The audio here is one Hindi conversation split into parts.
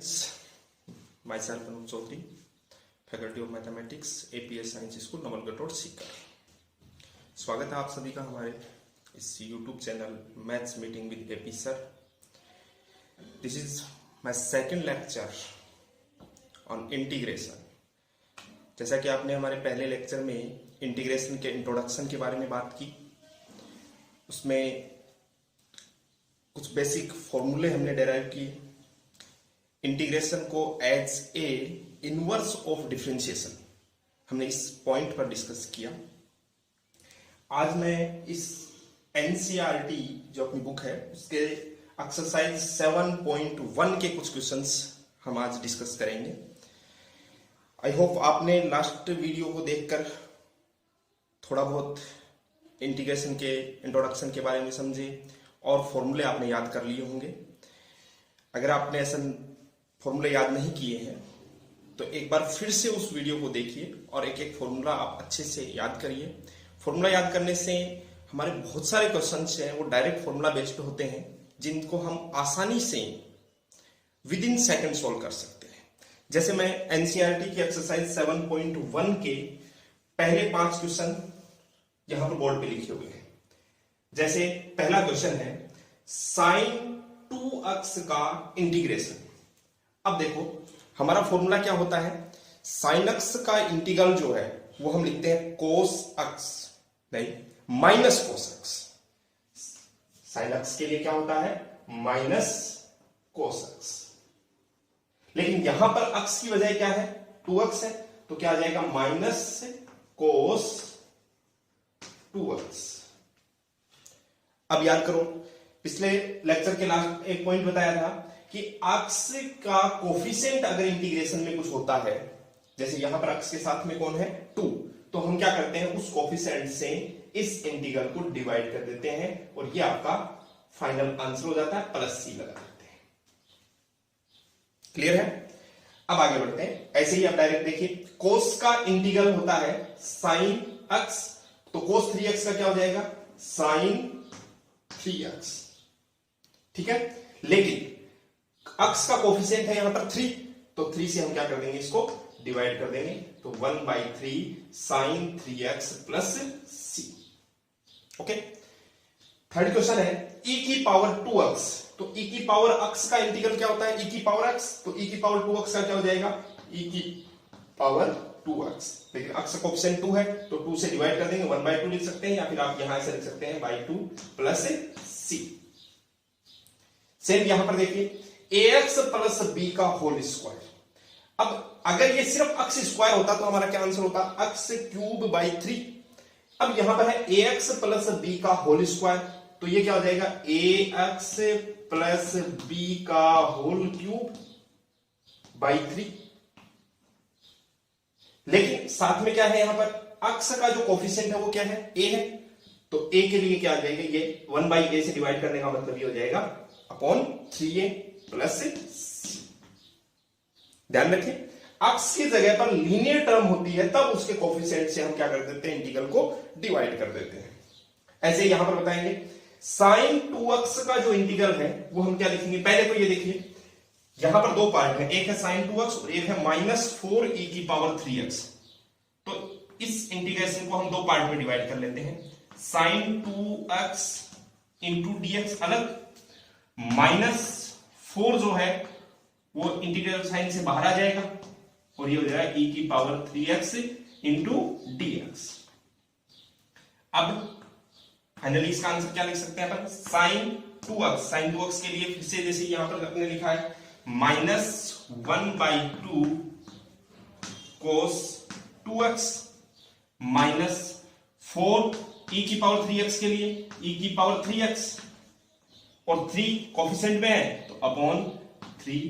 Myself Anup Chaudhary, faculty of mathematics APS science school Nawalgarh road Sikar. स्वागत है आप सभी का हमारे इस YouTube channel maths meeting with AP sir. This is my second lecture on integration. जैसा कि आपने हमारे पहले लेक्चर में इंटीग्रेशन के इंट्रोडक्शन के बारे में बात की, उसमें कुछ बेसिक फॉर्मूले हमने डेराइव किए। इंटीग्रेशन को as a inverse of differentiation हमने इस पॉइंट पर डिस्कस किया। आज मैं इस एनसीईआरटी जो अपनी बुक है उसके एक्सरसाइज 7.1 के कुछ क्वेश्चंस हम आज डिस्कस करेंगे। आई होप आपने लास्ट वीडियो को देखकर थोड़ा बहुत इंटीग्रेशन के इंट्रोडक्शन के बारे में समझे और फॉर्मूले आपने याद कर लिए होंगे। अगर आपने ऐसा फॉर्मूला याद नहीं किए हैं तो एक बार फिर से उस वीडियो को देखिए और एक एक फॉर्मूला आप अच्छे से याद करिए। फॉर्मूला याद करने से हमारे बहुत सारे क्वेश्चंस हैं वो डायरेक्ट फॉर्मूला बेस्ड होते हैं, जिनको हम आसानी से विद इन सेकंड सॉल्व कर सकते हैं। जैसे मैं एनसीईआरटी की एक्सरसाइज 7.1 के पहले 5 क्वेश्चन यहां पर बोर्ड पे लिखे हुए हैं। जैसे पहला क्वेश्चन है साइन 2x का इंटीग्रेशन। अब देखो हमारा फॉर्मूला क्या होता है, साइन x का इंटीग्रल जो है वो हम लिखते हैं कोस x, नहीं minus cos x। Sine x के लिए क्या होता है माइनस कोस x, लेकिन यहां पर x की वजह क्या है 2x है, तो क्या आ जाएगा माइनस कोस 2x। अब याद करो पिछले लेक्चर के लास्ट एक पॉइंट बताया था कि x का कोफिशिएंट अगर इंटीग्रेशन में कुछ होता है, जैसे यहां पर x के साथ में कौन है 2, तो हम क्या करते हैं उस कोफिशिएंट से इस इंटीग्रल को डिवाइड कर देते हैं और ये आपका फाइनल आंसर हो जाता है, प्लस c लगा देते हैं। क्लियर है? अब आगे बढ़ते हैं। ऐसे ही आप डायरेक्ट देखिए कोस का इंटीग्रल होता है साइन x, तो कोस 3x का क्या हो जाएगा साइन 3x। ठीक है, लेकिन x का कोफिशिएंट है यहां पर 3, तो 3 से हम क्या कर देंगे इसको डिवाइड कर देंगे, तो 1/3 sine 3x plus c। Okay, third question है e की पावर 2x। तो e की पावर x का इंटीग्रल क्या होता है e की पावर x, तो e की पावर 2x का क्या हो जाएगा e की पावर 2x। लेकिन x का कोफिशिएंट 2 है तो 2 से डिवाइड कर देंगे, 1/2 लिख सकते हैं या फिर आप यहां से लिख सकते हैं by 2 प्लस c। सेम यहां पर देखिए ax प्लस b का होल स्क्वायर। अब अगर ये सिर्फ x स्क्वायर होता तो हमारा क्या आंसर होता x क्यूब बाई 3। अब यहां पर है ax प्लस b का होल स्क्वायर, तो ये क्या हो जाएगा ax प्लस b का होल क्यूब बाई 3। लेकिन साथ में क्या है यहां पर x का जो कोफिशिएंट है वो क्या है a है, तो a के लिए क्या आ जाएगा ये 1/a से डिवाइड करने का मतलब ये हो जाएगा अपॉन 3a प्लस c। ध्यान रखिए x की जगह पर लीनियर टर्म होती है तब उसके कोफिशिएंट से हम क्या कर देते हैं इंटीग्रल को डिवाइड कर देते हैं। ऐसे यहां पर बताएंगे साइन 2x का जो इंटीग्रल है वो हम क्या लिखेंगे, पहले तो ये देखिए यहां पर दो पार्ट है, एक है साइन 2x और एक है -4e की पावर 3x। तो इस इंटीग्रेशन को हम दो पार्ट में डिवाइड कर लेते हैं, साइन 2x इंटू dx अलग, -4 जो है वो इंटीग्रल साइन से बाहर आ जाएगा और ये हो जाएगा e की पावर 3x इंटू dx। अब फाइनली इसका आंसर क्या लिख सकते हैं अपन साइन 2x के लिए फिर से जैसे यहां पर अपने लिखा है -1/2 cos 2x -4 e की पावर 3x के लिए e की पावर 3x और 3 कोफिशिएंट में है तो अपॉन 3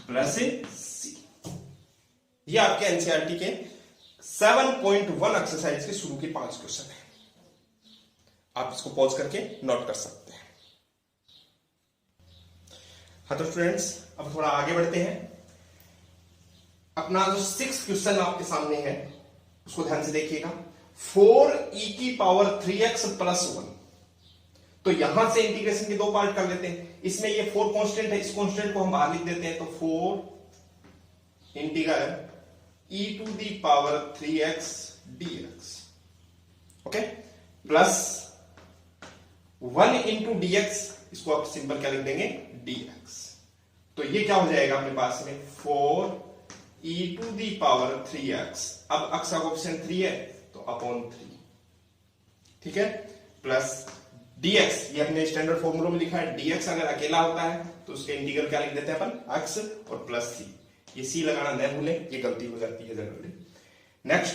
प्लस c। ये आपके एनसीईआरटी के 7.1 एक्सरसाइज के शुरू के 5 क्वेश्चन है। आप इसको पॉज करके नोट कर सकते हैं। हाँ तो स्टूडेंट्स अब थोड़ा आगे बढ़ते हैं। अपना जो 6th क्वेश्चन आपके सामने है उसको ध्यान से देखिएगा, 4e की पावर 3x प्लस 1। तो यहां से इंटीग्रेशन के दो पार्ट कर लेते हैं। इसमें ये 4 कांस्टेंट है, इस कांस्टेंट को हम बाहर लिख देते हैं, तो 4 integral e to the power 3x dx, okay, plus 1 into dx, इसको आप सिंपल क्या लिख देंगे dx। तो ये क्या हो जाएगा अपने पास में 4 e to the power 3x, अब x का कोएफिशिएंट 3 है तो अपॉन 3, ठीक है, प्लस dx, ये हमने स्टैंडर्ड फॉर्मूला में लिखा है, dx अगर अकेला होता है तो उसके इंटीग्रल क्या लिख देते हैं अपन x और प्लस c, ये c लगाना न भूलें, ये गलती हो जाती है जनरली। नेक्स्ट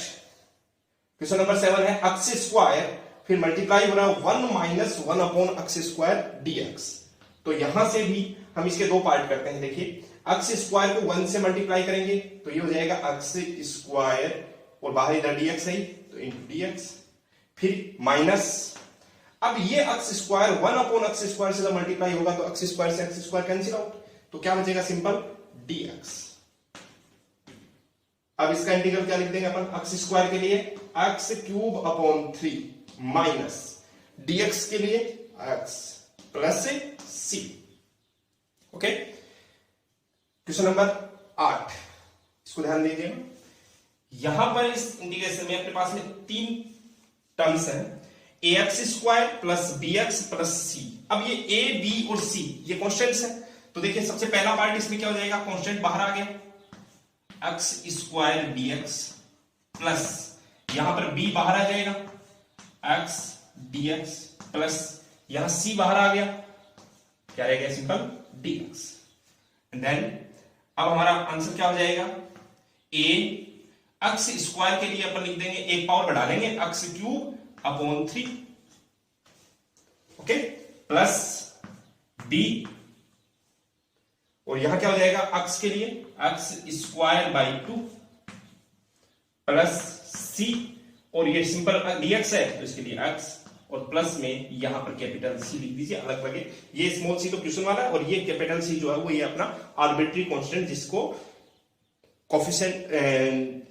क्वेश्चन नंबर 7 है x स्क्वायर, फिर मल्टीप्लाई हो रहा है 1 minus 1 upon x square dx। तो यहां से भी हम इसके दो पार्ट करते हैं, देखिए x स्क्वायर को 1 से मल्टीप्लाई करेंगे तो ये हो जाएगा x स्क्वायर और बाहर इधर dx है तो इंटू dx, फिर माइनस, अब ये x square 1 upon x square से जब मल्टीप्लाई होगा तो x स्क्वायर से x स्क्वायर कैंसिल आउट, तो क्या बचेगा सिंपल dx। अब इसका इंटीग्रल क्या लिख देंगे अपन x स्क्वायर के लिए x cube upon 3 minus dx के लिए x plus c, okay. Question number 8, इसको ध्यान दीजिए, यहां पर इस इंटीग्रेशन में अपने पास में 3 टर्म्स हैं, ax square plus bx plus c। अब ये a b और c ये कॉन्स्टेंट्स हैं, तो देखिए सबसे पहला पार्ट इसमें क्या हो जाएगा, कॉन्स्टेंट बाहर आ गया x स्क्वायर dx प्लस यहां पर b बाहर आ जाएगा x dx प्लस यहां c बाहर आ गया, क्या रह गया सिंपल dx। एंड देन अब हमारा आंसर क्या हो जाएगा, a x स्क्वायर के लिए अपन लिख देंगे, एक पावर बढ़ा लेंगे x cube upon 3, okay, plus b, और यहां क्या हो जाएगा x के लिए x square by 2 plus c, और ये सिंपल dx है तो इसके लिए x, और प्लस में यहां पर कैपिटल C लिख दीजिए, अलग लगे, ये स्मॉल c तो क्वेश्चन वाला है, और ये कैपिटल C जो है वो ये अपना आर्बिट्री कांस्टेंट, जिसको कोफिशिएंट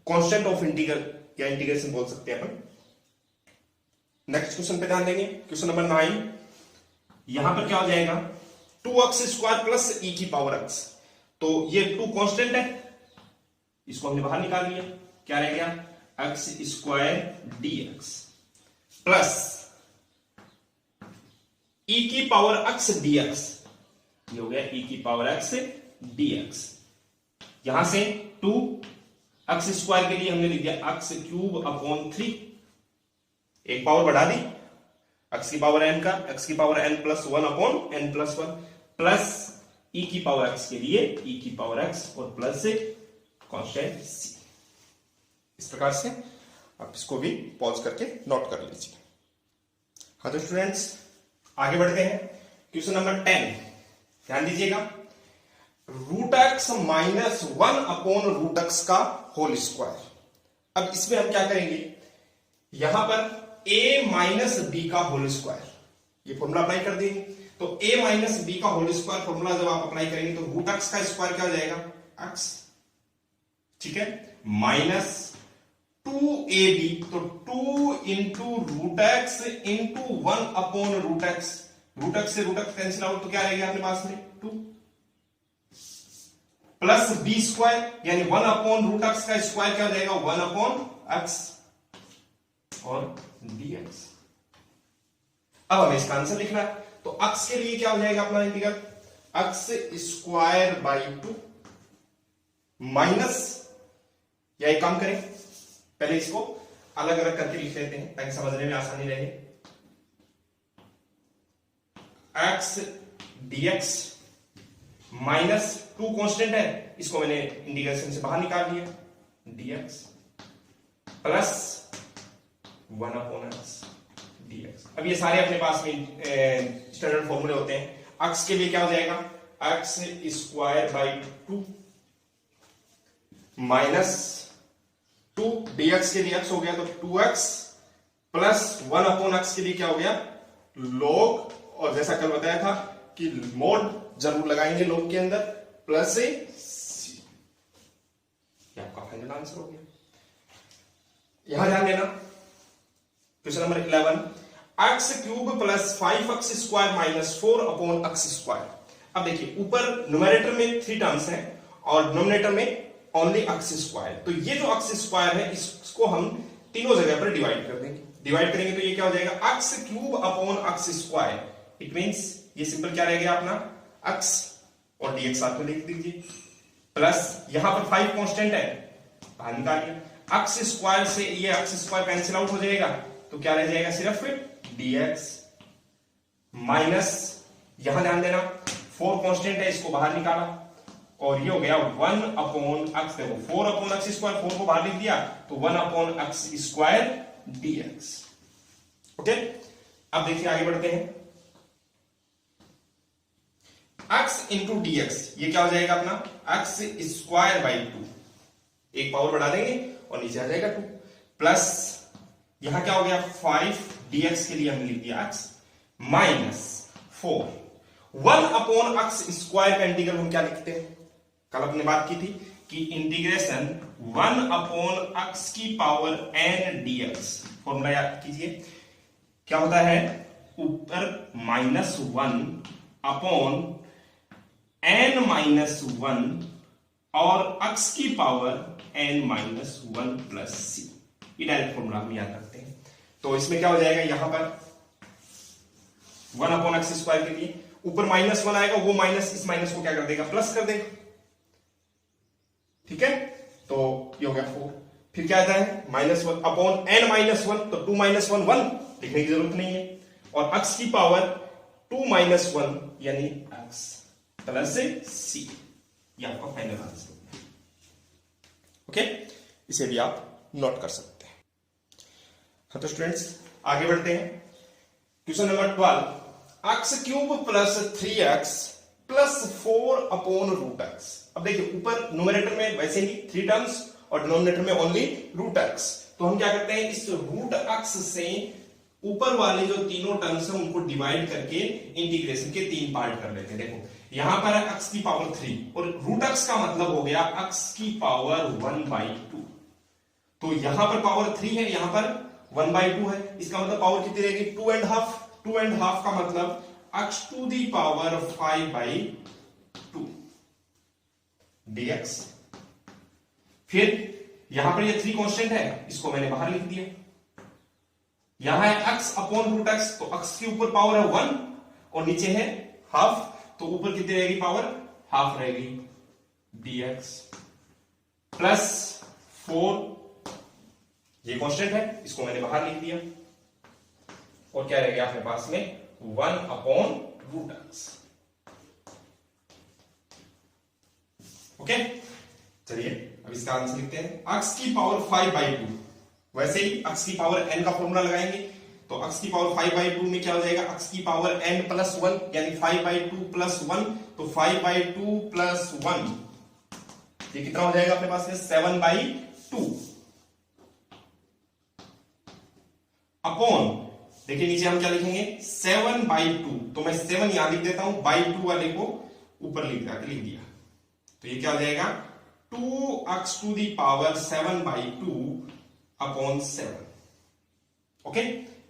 कांस्टेंट ऑफ इंटीग्रल या इंटीग्रेशन बोल सकते हैं अपन। नेक्स्ट क्वेश्चन पे ध्यान देंगे, क्वेश्चन नंबर 9, यहां पर क्या हो जाएगा 2x स्क्वायर प्लस e की पावर x, तो ये 2 कांस्टेंट है, इसको हमने बाहर निकाल लिया, क्या रह गया x square dx plus e की पावर x dx, ये हो गया e की पावर x dx। यहां से 2 x स्क्वायर के लिए हमने लिख दिया x क्यूब अपॉन 3, एक पावर बढ़ा दी x की पावर n का, x की power n plus 1 upon n plus 1, plus e की पावर x के लिए e की पावर x और प्लस से कांस्टेंट c। इस प्रकार से आप इसको भी पॉज करके नोट कर लीजिए। हाँ तो स्टूडेंट्स आगे बढ़ते हैं, क्वेश्चन नंबर 10, ध्यान दीजिएगा, root x minus 1 upon root x का होल स्क्वायर। अब इसमें हम क्या करेंगे, यहां पर a माइनस बी का होल स्क्वायर, ये फॉर्मूला अप्लाई कर देंगे, तो a माइनस बी का होल स्क्वायर फॉर्मूला जब आप अप्लाई करेंगे तो रूट एक्स का स्क्वायर क्या हो जाएगा x, ठीक है, माइनस 2ab, तो 2 into root x into 1 upon root x, root x से रूट एक्स कैंसिल आउट तो क्या रहेगा अपने पास में 2, प्लस बी स्क्वायर यानी 1 अपॉन रूट एक्स का स्क्वायर क्या हो जाएगा 1 अपॉन एक्स और dx। अब हमें इसका आंसर लिखना है, तो x के लिए क्या हो जाएगा अपना integral x square by 2 minus, या एक काम करें पहले इसको अलग अलग करके लिख लेते हैं ताकि समझने में आसानी रहे, x dx माइनस 2 कांस्टेंट है, इसको मैंने इंटीग्रेशन से बाहर निकाल लिया dx plus 1 upon x dx। अब ये सारे अपने पास में स्टैंडर्ड फॉर्मूले होते हैं, x के लिए क्या हो जाएगा x square by 2 minus 2 dx के लिए x हो गया तो 2x प्लस 1 अपॉन x के लिए क्या हो गया log, और जैसा कल बताया था कि मोड जरूर लगाएंगे log के अंदर, प्लस से c, ये आपका फाइनल आंसर हो गया। यहां ध्यान देना, question number 11, x cube plus 5x square minus 4 upon x square. अब देखिए ऊपर न्यूमरेटर में 3 टर्म्स हैं और डिनोमिनेटर में ओनली एक्स स्क्वायर। तो ये जो एक्स स्क्वायर है इसको हम तीनों जगह पर डिवाइड कर देंगे। डिवाइड करेंगे तो ये क्या हो जाएगा, x cube upon x square. It means ये सिंपल क्या रह गया अपना, एक्स और डीएक्स साथ में लिख दीजिए, प्लस यहां पर 5 कांस्टेंट है, बाहर निकालिए, एक्स स्क्वायर से ये एक्स स्क्वायर कैंसिल आउट हो जाएगा, तो क्या रह जाएगा सिर्फ डीएक्स, माइनस यहां ध्यान देना 4 कांस्टेंट है, इसको बाहर निकाला, और ये हो गया 1 अपॉन एक्स। देखो 4 अपॉन एक्स स्क्वायर, 4 को बाहर लिख दिया तो 1 upon x square dx. Okay, अब देखिए आगे बढ़ते हैं, x इंटू डीएक्स, ये क्या हो जाएगा अपना एक्स स्क्वायर बाई 2, एक पावर बढ़ा देंगे और नीचे आ जाएगा 2, प्लस यहां क्या हो गया 5, डीएक्स के लिए हमने लिख दिया x, minus 4, 1 upon x square का इंटीग्रल हम क्या लिखते हैं, कल अपने बात की थी कि इंटीग्रेशन 1 अपॉन एक्स की पावर n dx, फॉर्मूला याद कीजिए, क्या होता है ऊपर -1 अपॉन n माइनस 1 और x की power n minus 1 plus c, ये डायरेक्ट फॉर्मूला हम याद रखते हैं। तो इसमें क्या हो जाएगा, यहां पर 1 अपॉन एक्स स्क्वायर के लिए ऊपर -1 आएगा, वो माइनस इस माइनस को क्या कर देगा, प्लस कर देगा, ठीक है। तो ये हो गया 4, फिर क्या आता है -1 अपॉन n माइनस 1, तो 2 माइनस 1 1 लिखने की जरूरत नहीं है, और x की पावर 2 माइनस 1 यानी x प्लस c, ये आपका फाइनल आंसर। ओके, इसे भी आप नोट कर सकते हैं। हाँ तो स्टूडेंट्स आगे बढ़ते हैं, question number 12, x cube plus 3x plus 4 upon root x. अब देखिए ऊपर न्यूमरेटर में वैसे ही 3 टर्म्स और डिनोमिनेटर में ओनली रूट एक्स, तो हम क्या करते हैं, इस रूट एक्स से ऊपर वाले जो तीनों टर्म्स हैं उनको डिवाइड करके इंटीग्रेशन के 3 पार्ट कर लेते हैं। देखो यहां पर है x की पावर 3 और रूट x का मतलब हो गया x की पावर 1/2, तो यहां पर पावर 3 है, यहां पर 1/2 है, इसका मतलब पावर कितनी रहेगी 2.5, 2.5 का मतलब x to the power 5/2 dx। फिर यहां पर ये 3 कांस्टेंट है, इसको मैंने बाहर लिख दिया, यहां है x अपॉन रूट x, तो x के ऊपर पावर है 1 और नीचे है हाफ, तो ऊपर कितनी रहेगी पावर, हाफ रहेगी dx, प्लस 4, ये कांस्टेंट है, इसको मैंने बाहर लिख दिया, और क्या रह गया अपने पास में 1 अपॉन रूट x। ओके, चलिए अब इसका आंसर लिखते हैं, x की पावर 5/2, वैसे ही x की पावर n का फॉर्मूला लगाएंगे, तो x की पावर 5/2 में क्या हो जाएगा, x की पावर n प्लस 1 यानी 5/2 प्लस 1, तो 5/2 प्लस 1 ये कितना हो जाएगा अपने पास में 7/2 अपॉन, देखिए नीचे हम क्या लिखेंगे 7/2, तो मैं 7 यहां लिख देता हूं, बाई 2 वाले को ऊपर लिख दिया, तो ये क्या हो जाएगा 2x to the power 7/2 upon 7। Okay,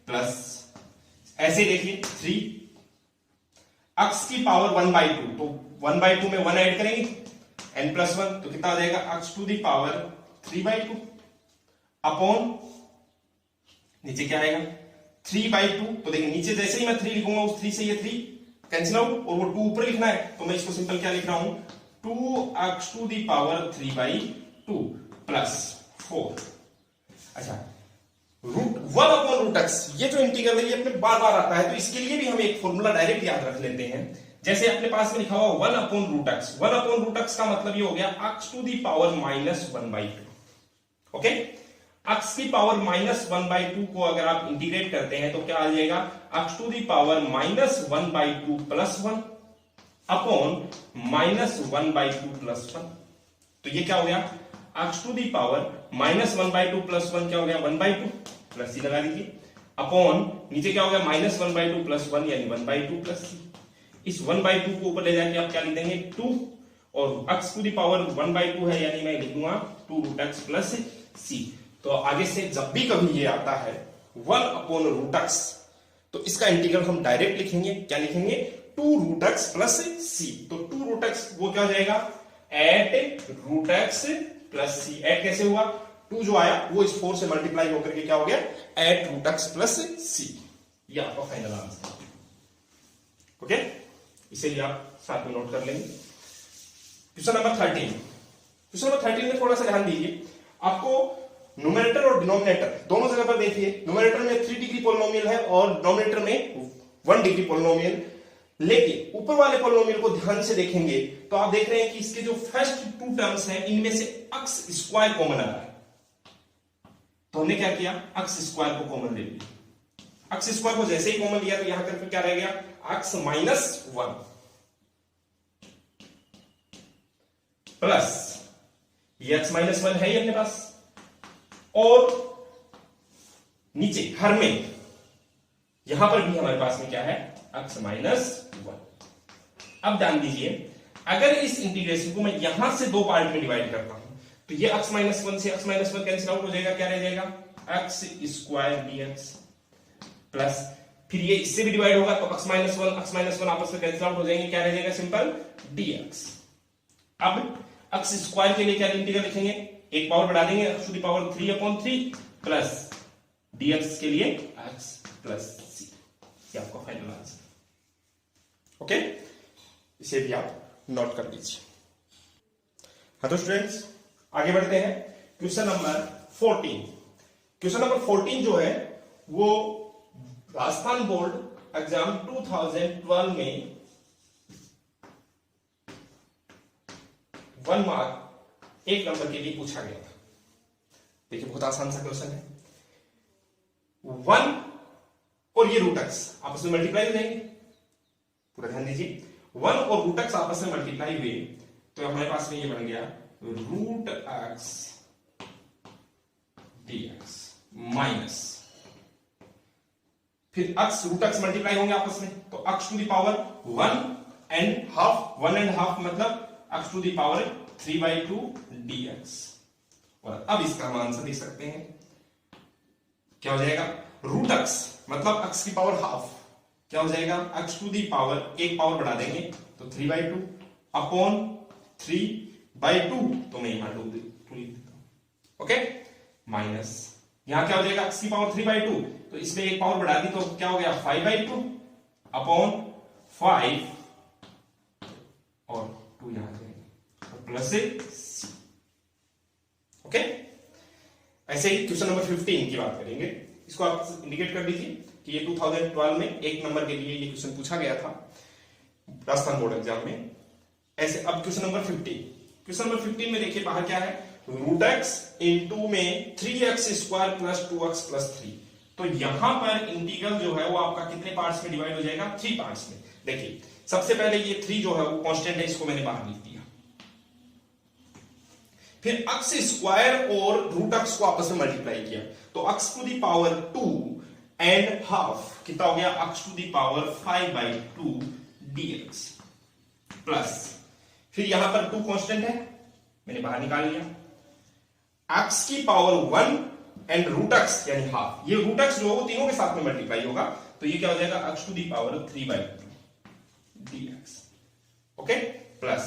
plus ऐसे देखिए 3 x की पावर 1/2, तो 1/2 में 1 ऐड करेंगे n प्लस 1, तो कितना हो जाएगा x to the power 3/2 upon नीचे क्या आएगा 3/2, तो देखिए नीचे जैसे ही मैं 3 लिखूंगा उस 3 से ये 3 कैंसिल आउट और वो 2 ऊपर लिखना है, तो मैं इसको सिंपल क्या लिख रहा हूं 2x to the power 3/2 plus 4। अच्छा, रूट 1 अपॉन रूट x, ये जो इंटीग्रल है ये अपने बार बार आता है, तो इसके लिए भी हम एक फॉर्मूला डायरेक्ट याद रख लेते हैं, जैसे अपने पास में लिखा हुआ 1 upon root x, 1 upon root x का मतलब ये हो गया x to the power -1/2। Okay, x की पावर -1/2 को अगर आप इंटीग्रेट करते हैं तो क्या आ जाएगा x to the power -1/2 plus 1 upon -1/2 plus 1, तो ये क्या हो गया x to the power -1/2 plus 1 क्या हो गया 1/2, प्लस c लगा दीजिए, अपॉन नीचे क्या हो गया -1/2 प्लस 1 यानी 1/2 प्लस c, इस 1/2 को ऊपर ले जाके आप क्या लिख देंगे 2, और x टू दी पावर 1/2 है यानी मैं लिखूंगा 2 रूट x प्लस c। तो आगे से जब भी कभी ये आता है 1 अपॉन रूट x, तो इसका इंटीग्रल हम डायरेक्ट लिखेंगे, क्या लिखेंगे 2 रूट x प्लस c, तो 2 रूट x वो क्या हो जाएगा एट रूट एक्स प्लस सी। एट कैसे हुआ, 2 जो आया वो इस 4 से मल्टीप्लाई होकर के क्या हो गया, एट रूट एक्स प्लस सी। ये आपका फाइनल आंसर। ओके, इसे भी आप साथ में नोट कर लेंगे। Question number 13। क्वेश्चन नंबर 13 में थोड़ा सा ध्यान दीजिए, आपको न्यूमरेटर और डिनोमिनेटर दोनों जगह पर देखिए, न्यूमरेटर में 3 डिग्री पॉलिनोमियल है और डिनोमिनेटर में 1 डिग्री पॉलिनोमियल। लेकिन ऊपर वाले पॉलिनोमियल को ध्यान से देखेंगे तो आप देख रहे हैं कि इसके जो फर्स्ट 2 टर्म्स हैं इनमें से अक्स स्क्वायर कॉमन आ रहा है। तो हमने क्या किया, अक्स स्क्वायर को कॉमन ले लिया। अक्स स्क्वायर को जैसे ही कॉमन लिया तो यहां पर क्या रह गया, अक्स माइनस 1 प्लस ये एक्स माइनस 1 है ही अपने पास, और नीचे हर में यहां पर भी हमारे पास में क्या है, एक्स माइनस 1। अब ध्यान दीजिए, अगर इस इंटीग्रेशन को मैं यहां से 2 पार्ट में डिवाइड करता हूं तो ये एक्स माइनस 1 से एक्स माइनस 1 कैंसिल आउट हो जाएगा, क्या रह जाएगा, एक्स स्क्वायर डीएक्स प्लस फिर ये इससे भी डिवाइड होगा तो एक्स माइनस 1 आपस में कैंसिल आउट हो जाएंगे, क्या रह जाएगा, सिंपल डीएक्स। अब एक्स स्क्वायर के लिए क्या इंटीग्रल लिखेंगे, एक पावर बढ़ा देंगे x to the power 3/3 plus dx के लिए एक्स प्लस सी। ये आपका फाइनल आंसर। ओके, इसे भी आप नोट कर लीजिए। हाँ तो स्टूडेंट्स आगे बढ़ते हैं, क्वेश्चन नंबर 14। क्वेश्चन नंबर 14 जो है वो राजस्थान बोर्ड एग्जाम 2012 में 1 मार्क 1 नंबर के लिए पूछा गया था। देखिए बहुत आसान सा क्वेश्चन है। 1 और ये रूट एक्स आपस में मल्टीप्लाई हो जाएंगे, पूरा ध्यान दीजिए। 1 और रूट एक्स आपस में मल्टीप्लाई हुए तो हमारे पास में ये बन गया रूट एक्स डीएक्स माइनस, फिर एक्स रूट एक्स मल्टीप्लाई होंगे आपस में तो x to the power 1 and half मतलब X to the power 3/2 dx। और अब इसका हम आंसर देख सकते हैं, क्या हो जाएगा, रूट एक्स मतलब एक्स की पावर हाफ, क्या हो जाएगा, एक्स टू द पावर एक पावर बढ़ा देंगे तो 3/2 अपॉन 3/2, तो मैं यहां 2 लिख देता हूं। ओके, माइनस यहां क्या हो जाएगा, एक्स की पावर 3/2 तो इसमें एक पावर बढ़ा दी तो क्या हो गया 5/2 अपॉन 5 और 2 यहां जाएंगे और प्लस सी। ओके, ऐसे ही क्वेश्चन नंबर 15 की बात करेंगे। इसको आप इंडिकेट कर दीजिए कि ये 2012 में 1 नंबर के लिए ये क्वेश्चन पूछा गया था राजस्थान बोर्ड एग्जाम में। ऐसे अब क्वेश्चन नंबर 15, क्वेश्चन नंबर 15 में देखिए बाहर क्या है, रूट एक्स इंटू में 3x square plus 2x plus 3। तो यहां पर इंटीग्रल जो है वो आपका कितने पार्ट्स में डिवाइड हो जाएगा, 3 पार्ट्स में। देखिए सबसे पहले ये 3 जो है वो कांस्टेंट है, इसको मैंने बाहर लिख दिया। फिर एक्स स्क्वायर और रूट एक्स को आपस में मल्टीप्लाई किया तो x to the power 2 and half कितना हो गया, x to the power 5/2 dx plus फिर यहां पर 2 कांस्टेंट है मैंने बाहर निकाल लिया, एक्स की पावर 1 एंड रूट एक्स यानी हाफ। ये रूट एक्स जो है वो तीनों के साथ में मल्टीप्लाई होगा तो ये क्या हो जाएगा, x to the power 3/2 dx। Okay, plus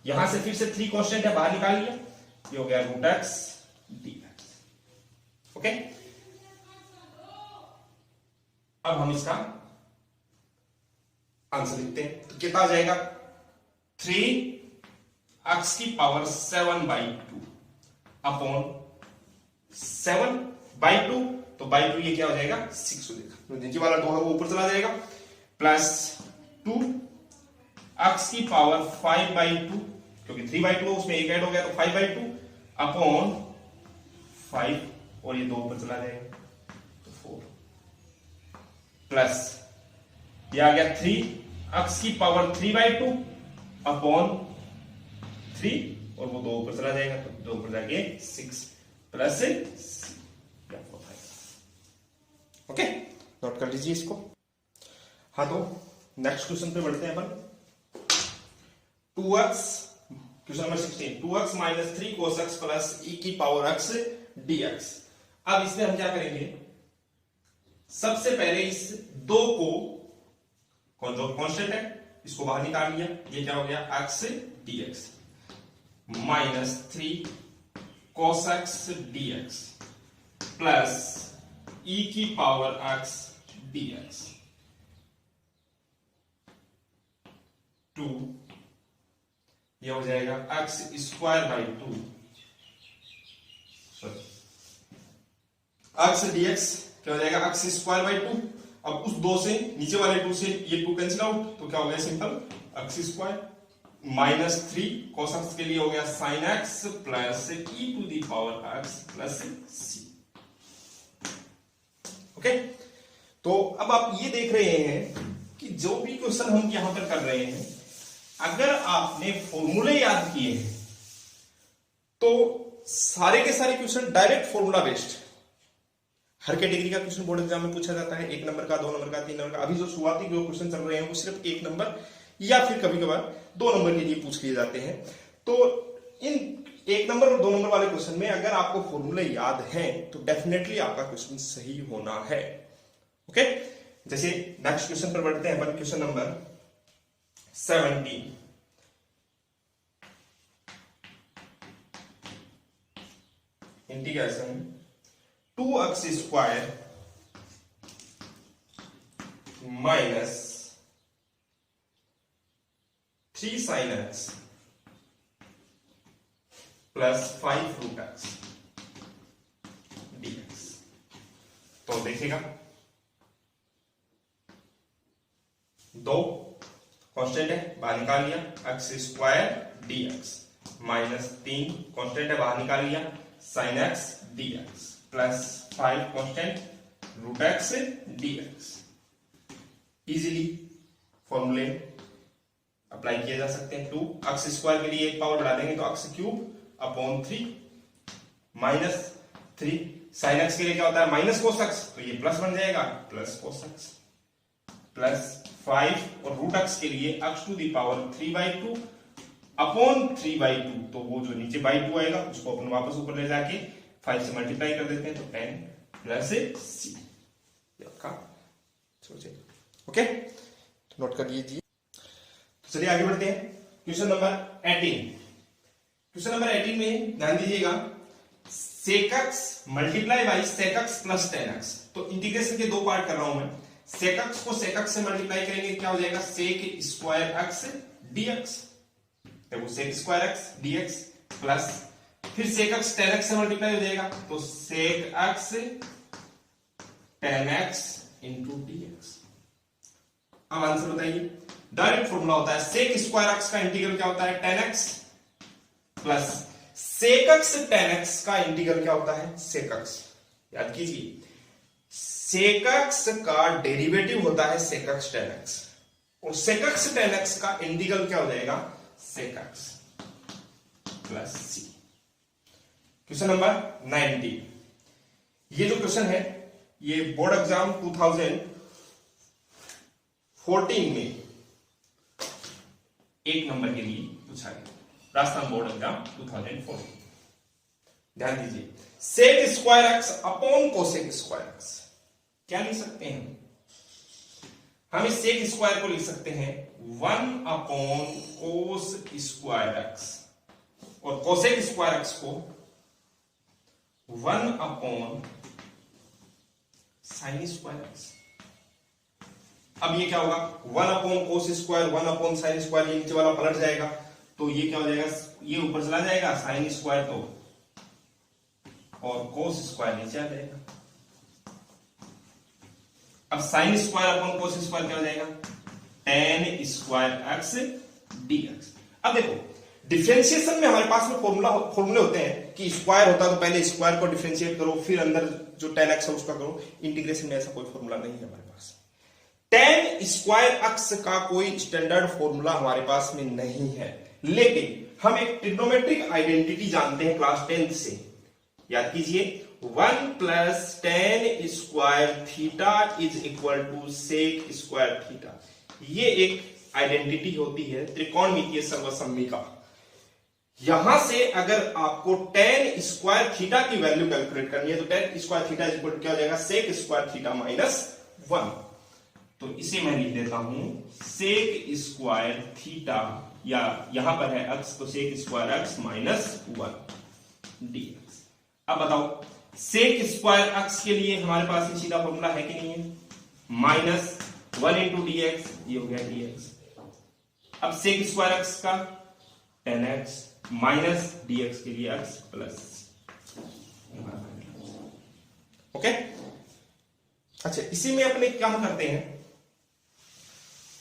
यहां से फिर से 3 कांस्टेंट है बाहर निकाल लिया, ये हो गया रूट एक्स dx। ओके, अब हम इसका आंसर लिखते हैं तो कितना आ जाएगा, 3x की पावर 7/2 अपॉन 7/2 तो बाई 2 ये क्या हो जाएगा, 6 हो जाएगा, नीचे वाला 2 है वो ऊपर चला जाएगा, प्लस 2x की पावर 5/2 क्योंकि 3/2 उसमें एक ऐड हो गया तो 5/2 अपॉन 5 और ये 2 ऊपर चला जाएगा तो 4 प्लस ये आ गया 3x की पावर 3/2 अपॉन 3 और वो 2 ऊपर चला जाएगा तो 2 ऊपर जाके 6 प्लस 6। ओके, नोट कर लीजिए इसको। हाँ तो नेक्स्ट क्वेश्चन पे बढ़ते हैं अपन। 2x question number 16, 2x minus 3 cos x plus e की पावर x dx। अब इसमें हम क्या करेंगे, सबसे पहले इस 2 को कौन जो कांस्टेंट है इसको बाहर निकाल लिया, ये क्या हो गया x dx। Minus 3 cos x dx plus e की पावर x dx 2, यह हो जाएगा x square by 2, x dx क्या हो जाएगा x स्क्वायर बाई 2। अब उस 2 से नीचे वाले 2 से ये 2 कैंसिल आउट, तो क्या हो गया simple x square minus 3 cos x के लिए हो गया sin x plus e to the power x plus c। Okay, तो अब आप ये देख रहे हैं कि जो भी क्वेश्चन हम यहां पर कर रहे हैं, अगर आपने फॉर्मूले याद किए हैं तो सारे के सारे क्वेश्चन डायरेक्ट फॉर्मूला बेस्ड। हर कैटेगरी का क्वेश्चन बोर्ड एग्जाम में पूछा जाता है, 1 नंबर का, 2 नंबर का, 3 नंबर का। अभी जो शुरुआती जो क्वेश्चन चल रहे हैं वो सिर्फ 1 नंबर या फिर कभी कभार 2 नंबर के लिए पूछ लिए जाते हैं। तो इन 1 नंबर और 2 नंबर वाले क्वेश्चन में अगर आपको फॉर्मूले याद हैं तो डेफिनेटली आपका क्वेश्चन सही होना है। ओके, जैसे नेक्स्ट क्वेश्चन पर बढ़ते हैं अपन, question number 17। Integration 2x square minus 3 sin x plus 5 root x dx। तो देखिएगा, 2 कांस्टेंट है, बाहर निकाल लिया, x square dx minus 3 constant है, बाहर निकाल लिया, sin x dx plus 5 constant root x dx। Easily फॉर्मूले अप्लाई किए जा सकते हैं। 2x स्क्वायर के लिए एक पावर बढ़ा देंगे तो x cube upon 3 minus 3 sin x के लिए क्या होता है माइनस cos x, तो ये प्लस बन जाएगा प्लस cos x प्लस 5 और रूट x के लिए x to the power 3/2 upon 3/2, तो वो जो नीचे बाई 2 आएगा उसको अपन वापस ऊपर ले जाके 5 से मल्टीप्लाई कर देते हैं, तो 10 प्लस c आपका सोचिए। ओके, तो नोट कर लीजिए। तो चलिए आगे बढ़ते हैं, क्वेश्चन नंबर 18। क्वेश्चन नंबर 18 में ध्यान दीजिएगा, sec x multiply by sec x plus 10x। तो इंटीग्रेशन के 2 पार्ट कर रहा हूं मैं। sec x को sec x से मल्टीप्लाई करेंगे, क्या हो जाएगा sec स्क्वायर x dx, देखो sec square x dx plus फिर sec x tan x से मल्टीप्लाई हो जाएगा, तो sec x tan x into dx। अब आंसर बताइए, डायरेक्ट फॉर्मूला होता है sec स्क्वायर x का इंटीग्रल क्या होता है tan x plus sec x tan x का इंटीग्रल क्या होता है sec x। याद कीजिए, sec x का डेरिवेटिव होता है sec x tan x और sec x tan x का इंटीग्रल क्या हो जाएगा sec x plus c। Question number 19, ये जो क्वेश्चन है ये बोर्ड एग्जाम 2014 में 1 नंबर के लिए पूछा गया, राजस्थान बोर्ड एग्जाम 2014। ध्यान दीजिए, sec square x upon cosec square x क्या लिख सकते हैं हम? इस sec स्क्वायर को लिख सकते हैं 1 अपॉन cos स्क्वायर x और cosec स्क्वायर x को 1 अपॉन sin स्क्वायर x। अब ये क्या होगा 1 upon cos square 1 upon sin square, ये नीचे वाला पलट जाएगा तो ये क्या हो जाएगा, ये ऊपर चला जाएगा sin स्क्वायर तो, और cos स्क्वायर नीचे आ जाएगा। अब sin square upon cos square क्या हो जाएगा tan स्क्वायर x dx। अब देखो डिफरेंशिएशन में हमारे पास में फॉर्मूले होते हैं कि स्क्वायर होता है तो पहले स्क्वायर को डिफरेंशिएट करो फिर अंदर जो tan x है उसका करो। इंटीग्रेशन में ऐसा कोई फॉर्मूला नहीं है हमारे पास। tan स्क्वायर x का कोई स्टैंडर्ड फॉर्मूला हमारे पास में नहीं है, लेकिन हम एक ट्रिग्नोमेट्रिक आइडेंटिटी जानते हैं क्लास 10th से। याद कीजिए 1 plus tan square theta is equal to sec square theta. ये एक आइडेंटिटी होती है त्रिकोणमितीय सर्वसम्मी का। यहां से अगर आपको tan स्क्वायर थीटा की वैल्यू कैलकुलेट करनी है तो tan square theta is equal to क्या हो जाएगा सेक स्क्वायर थीटा माइनस 1। तो इसे मैं लिख देता हूं सेक स्क्वायर थीटा या यहां पर है x तो sec square x minus 1 dx। अब बताओ sec स्क्वायर x के लिए हमारे पास ये सीधा फॉर्मूला है कि नहीं है, माइनस 1 इंटू dx, ये हो गया dx। अब sec स्क्वायर x का 10x माइनस dx के लिए x प्लस। ओके अच्छा, इसी में अपने काम करते हैं।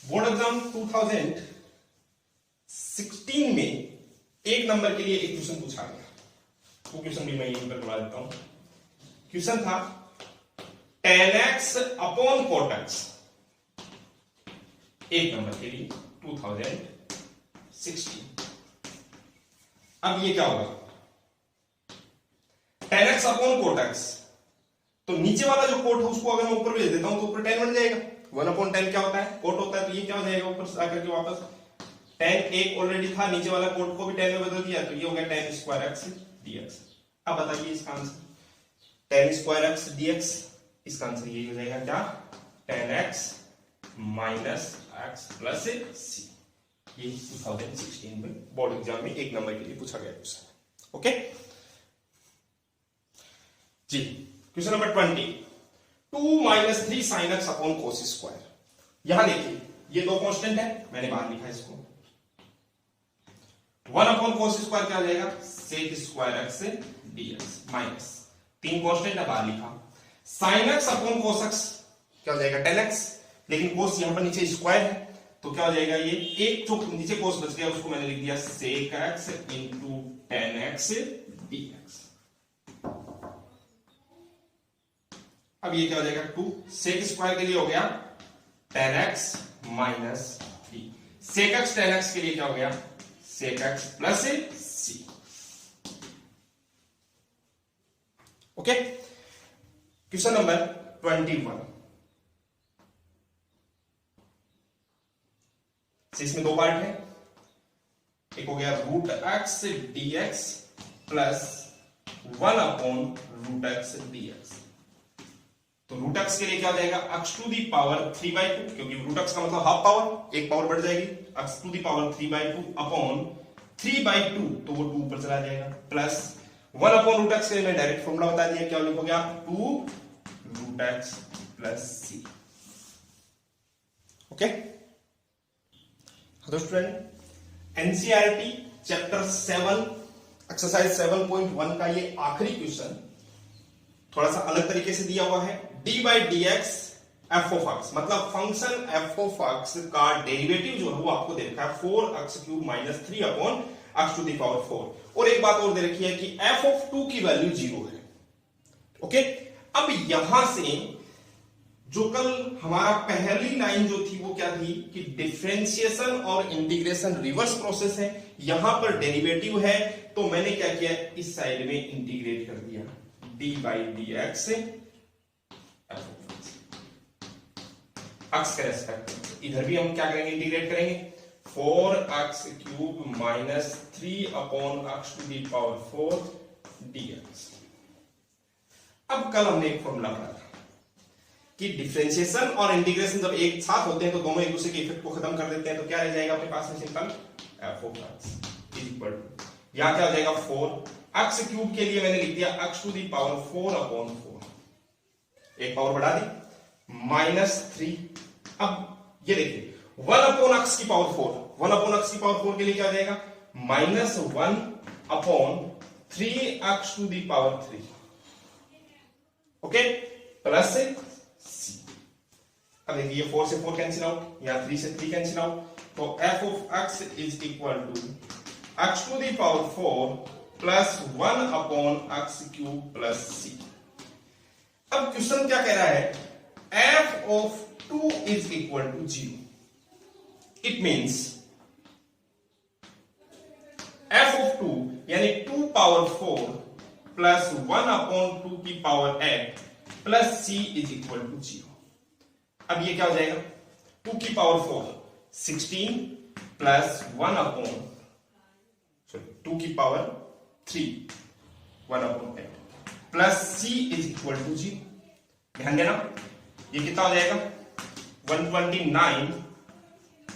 बोर्ड एग्जाम 2016 में एक नंबर के लिए एक क्वेश्चन पूछा गया, वो क्वेश्चन भी मैं यहीं पर करवा देता हूं। क्वेश्चन था tan x upon cot x, एक नंबर के लिए 2016। अब ये क्या होगा, tan x upon cot x, तो नीचे वाला जो कोट है उसको अगर मैं ऊपर भेज देता हूं तो ऊपर tan बन जाएगा। 1/10 क्या होता है, कोट होता है, तो ये क्या हो जाएगा ऊपर से आकर के वापस tan एक ऑलरेडी था, नीचे वाला कोट को भी tan में बदल दिया, तो ये हो गया tan स्क्वायर x dx। अब बताइए इसका answer, tan square x dx, इसका आंसर ये हो जाएगा क्या, tan x minus x plus c। ये 2016 में बोर्ड एग्जाम में एक नंबर के लिए पूछा गया क्वेश्चन। ओके जी, question number 20, 2 minus 3 sine x upon cos square. यहां देखिए ये दो कांस्टेंट है, मैंने बाहर लिखा इसको, 1 अपॉन कोस स्क्वायर क्या हो जाएगा, sec square x dx, minus 3 constant है बाहर लिखा, sine x upon cos x क्या हो जाएगा, टेन एक्स, लेकिन कोस यहां पर नीचे स्क्वायर है तो क्या हो जाएगा, ये एक जो नीचे कोस बच गया उसको मैंने लिख दिया sec x into tan x dx. अब ये क्या हो जाएगा, 2 सेक स्क्वायर के लिए हो गया tan x minus 3, sec x tan x के लिए क्या हो गया, sec x plus c। Okay, question number 21, इसमें दो पार्ट है, एक हो गया root x dx plus 1 upon root x dx। तो रूट एक्स के लिए क्या हो जाएगा, x टू दी पावर 3/2, क्योंकि रूट एक्स का मतलब हाफ पावर, एक पावर बढ़ जाएगी, x to the power 3/2 upon 3/2, तो वो 2 ऊपर चला जाएगा, प्लस 1 अपॉन रूट एक्स के लिए मैं डायरेक्ट फॉर्मूला बता दिया, क्या लिखोगे आप, 2 root x plus c। Okay तो स्टूडेंट, एनसीईआरटी चैप्टर 7 एक्सरसाइज 7.1 का ये आखिरी क्वेश्चन थोड़ा सा अलग तरीके से दिया हुआ है। d by d x f of x, मतलब फंक्शन एफ ऑफ एक्स का डेरिवेटिव जो है वो आपको दे रखा है 4x cube minus 3 upon x to the power 4, और एक बात और दे रखी है कि f ऑफ 2 की वैल्यू 0 है। ओके, अब यहां से जो कल हमारा पहली लाइन जो थी वो क्या थी कि डिफरेंशिएशन और इंटीग्रेशन रिवर्स प्रोसेस है, यहां पर डेरिवेटिव है, तो मैंने क्या किया, इस साइड में इंटीग्रेट कर दिया, d by d x x के रेस्पेक्ट, इधर भी हम क्या करेंगे, इंटीग्रेट करेंगे, 4x cube minus 3 upon x to the power 4 dx। अब कल हमने एक फॉर्मूला पढ़ा था कि डिफरेंशिएशन और इंटीग्रेशन जब एक साथ होते हैं तो दोनों एक दूसरे के इफेक्ट को खत्म कर देते हैं, तो क्या रह जाएगा अपने पास में, simple f of x is equal to, यहां क्या हो जाएगा 4x क्यूब के लिए मैंने लिख दिया x to the power 4 upon 4, एक पावर बढ़ा दी, माइनस 3। अब ये देखिए 1 अपॉन x की पावर 4, 1 अपॉन x की पावर 4 के लिए क्या हो जाएगा, minus 1 upon 3x to the power 3, okay, plus c। अब देखिए 4 से 4 कैंसिल आउट, यहां 3 से 3 कैंसिल आउट, तो f of x is equal to x to the power 4 plus 1 upon x cube plus c। अब क्वेश्चन क्या कह रहा है, f of 2 is equal to 0. It means f of 2 यानी 2 पावर 4 प्लस 1 अपॉन 2 की power 8 plus c is equal to 0। अब ये क्या हो जाएगा, 2 की पावर 4 16 प्लस 1 अपॉन 2 की power 3 1 upon 8 plus c is equal to 0। ध्यान देना, ये कितना हो जाएगा, 129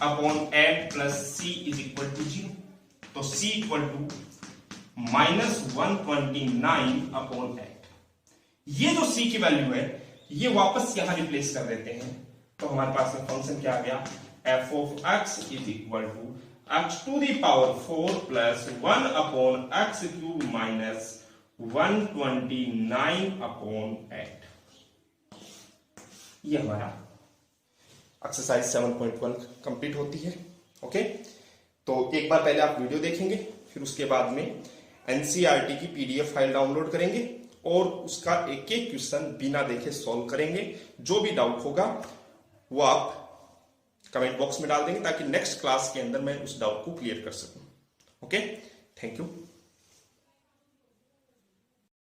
upon 8 plus c is equal to 0। तो सी इक्वल टू -129 अपॉन 8। ये जो सी की वैल्यू है ये वापस यहां रिप्लेस कर देते हैं, तो हमारे पास में फंक्शन क्या आ गया, f of x is equal to x to the power 4 plus 1 upon x cube minus 129 upon 8। ये हमारा एक्सरसाइज 7.1 कंप्लीट होती है। ओके, तो एक बार पहले आप वीडियो देखेंगे, फिर उसके बाद में एनसीईआरटी की पीडीएफ फाइल डाउनलोड करेंगे और उसका एक एक क्वेश्चन बिना देखे सॉल्व करेंगे। जो भी डाउट होगा वो आप कमेंट बॉक्स में डाल देंगे ताकि नेक्स्ट क्लास के अंदर मैं उस डाउट को क्लियर कर सकूं। Okay, thank you.